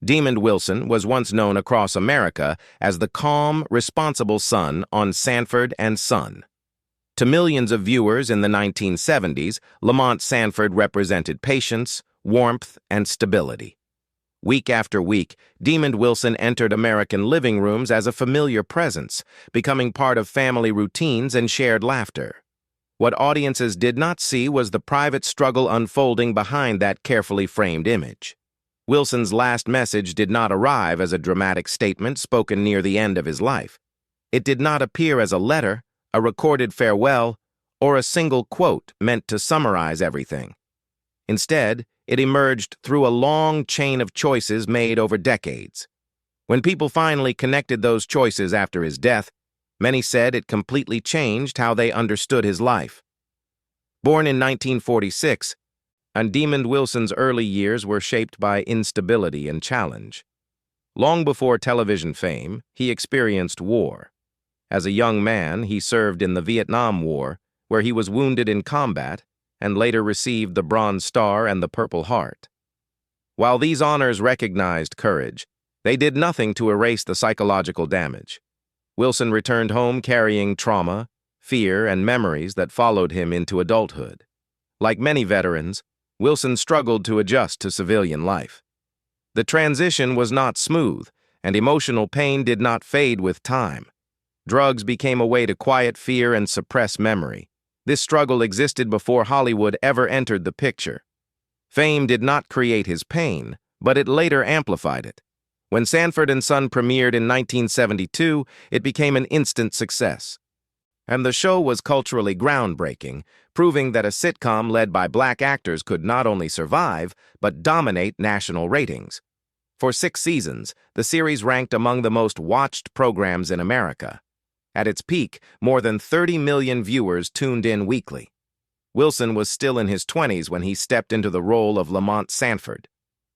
Demond Wilson was once known across America as the calm, responsible son on Sanford and Son. To millions of viewers in the 1970s, Lamont Sanford represented patience, warmth, and stability. Week after week, Demond Wilson entered American living rooms as a familiar presence, becoming part of family routines and shared laughter. What audiences did not see was the private struggle unfolding behind that carefully framed image. Wilson's last message did not arrive as a dramatic statement spoken near the end of his life. It did not appear as a letter, a recorded farewell, or a single quote meant to summarize everything. Instead, it emerged through a long chain of choices made over decades. When people finally connected those choices after his death, many said it completely changed how they understood his life. Born in 1946, Demond Wilson's early years were shaped by instability and challenge. Long before television fame, he experienced war. As a young man, he served in the Vietnam War, where he was wounded in combat and later received the Bronze Star and the Purple Heart. While these honors recognized courage, they did nothing to erase the psychological damage. Wilson returned home carrying trauma, fear, and memories that followed him into adulthood. Like many veterans, Wilson struggled to adjust to civilian life. The transition was not smooth, and emotional pain did not fade with time. Drugs became a way to quiet fear and suppress memory. This struggle existed before Hollywood ever entered the picture. Fame did not create his pain, but it later amplified it. When Sanford and Son premiered in 1972, it became an instant success. And the show was culturally groundbreaking, proving that a sitcom led by black actors could not only survive, but dominate national ratings. For 6 seasons, the series ranked among the most watched programs in America. At its peak, more than 30 million viewers tuned in weekly. Wilson was still in his 20s when he stepped into the role of Lamont Sanford.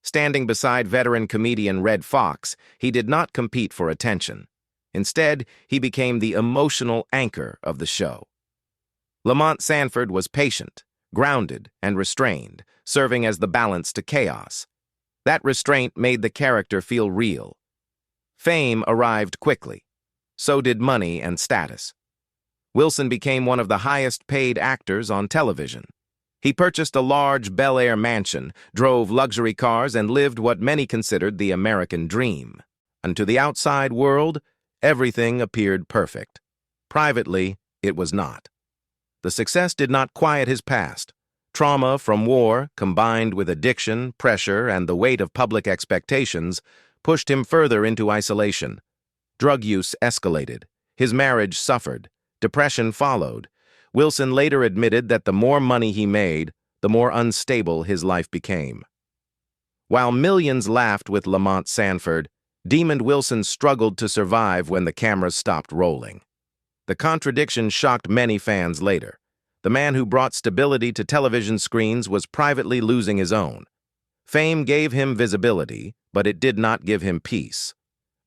Standing beside veteran comedian Red Fox, he did not compete for attention. Instead, he became the emotional anchor of the show. Lamont Sanford was patient, grounded, and restrained, serving as the balance to chaos. That restraint made the character feel real. Fame arrived quickly. So did money and status. Wilson became one of the highest-paid actors on television. He purchased a large Bel Air mansion, drove luxury cars, and lived what many considered the American dream. And to the outside world, everything appeared perfect. Privately, it was not. The success did not quiet his past. Trauma from war, combined with addiction, pressure, and the weight of public expectations, pushed him further into isolation. Drug use escalated. His marriage suffered. Depression followed. Wilson later admitted that the more money he made, the more unstable his life became. While millions laughed with Lamont Sanford, Demond Wilson struggled to survive when the cameras stopped rolling. The contradiction shocked many fans later. The man who brought stability to television screens was privately losing his own. Fame gave him visibility, but it did not give him peace.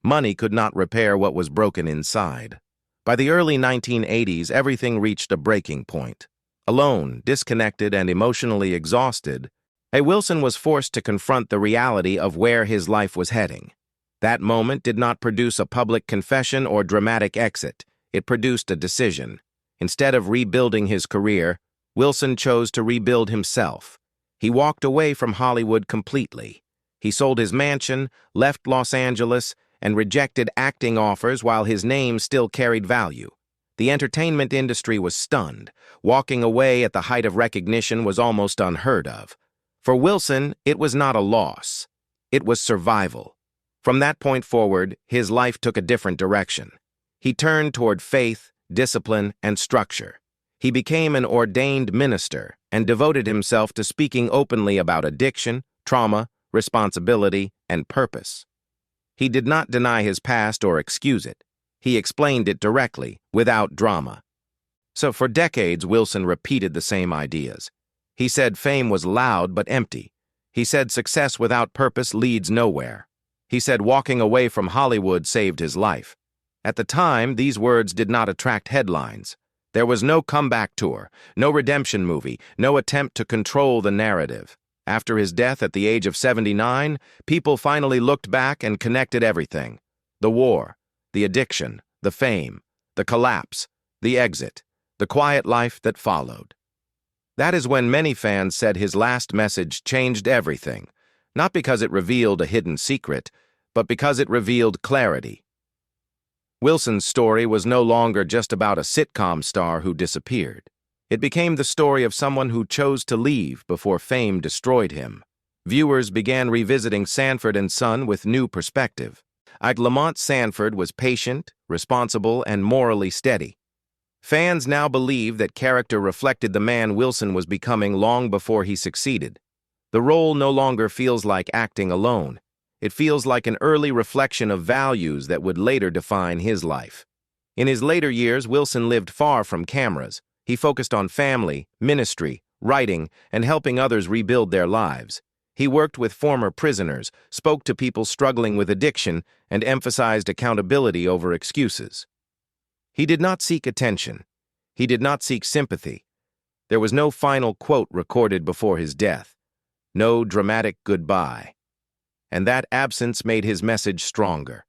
Money could not repair what was broken inside. By the early 1980s, everything reached a breaking point. Alone, disconnected, and emotionally exhausted, Wilson was forced to confront the reality of where his life was heading. That moment did not produce a public confession or dramatic exit. It produced a decision. Instead of rebuilding his career, Wilson chose to rebuild himself. He walked away from Hollywood completely. He sold his mansion, left Los Angeles, and rejected acting offers while his name still carried value. The entertainment industry was stunned. Walking away at the height of recognition was almost unheard of. For Wilson, it was not a loss. It was survival. From that point forward, his life took a different direction. He turned toward faith, discipline, and structure. He became an ordained minister and devoted himself to speaking openly about addiction, trauma, responsibility, and purpose. He did not deny his past or excuse it. He explained it directly, without drama. So for decades, Wilson repeated the same ideas. He said fame was loud but empty. He said success without purpose leads nowhere. He said walking away from Hollywood saved his life. At the time, these words did not attract headlines. There was no comeback tour, no redemption movie, no attempt to control the narrative. After his death at the age of 79, people finally looked back and connected everything. The war, the addiction, the fame, the collapse, the exit, the quiet life that followed. That is when many fans said his last message changed everything, not because it revealed a hidden secret, but because it revealed clarity. Wilson's story was no longer just about a sitcom star who disappeared. It became the story of someone who chose to leave before fame destroyed him. Viewers began revisiting Sanford and Son with new perspective. Lamont Sanford was patient, responsible, and morally steady. Fans now believe that character reflected the man Wilson was becoming long before he succeeded. The role no longer feels like acting alone. It feels like an early reflection of values that would later define his life. In his later years, Wilson lived far from cameras. He focused on family, ministry, writing, and helping others rebuild their lives. He worked with former prisoners, spoke to people struggling with addiction, and emphasized accountability over excuses. He did not seek attention. He did not seek sympathy. There was no final quote recorded before his death. No dramatic goodbye. And that absence made his message stronger.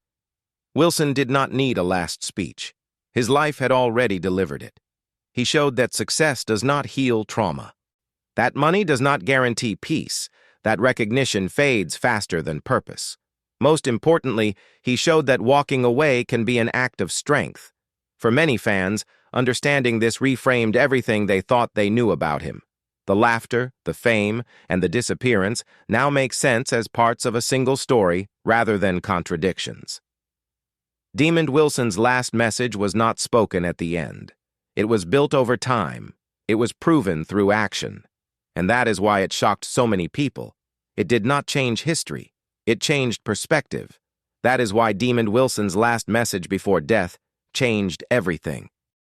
Wilson did not need a last speech. His life had already delivered it. He showed that success does not heal trauma. That money does not guarantee peace. That recognition fades faster than purpose. Most importantly, he showed that walking away can be an act of strength. For many fans, understanding this reframed everything they thought they knew about him. The laughter, the fame, and the disappearance now make sense as parts of a single story rather than contradictions. Demond Wilson's last message was not spoken at the end. It was built over time. It was proven through action. And that is why it shocked so many people. It did not change history. It changed perspective. That is why Demond Wilson's last message before death changed everything.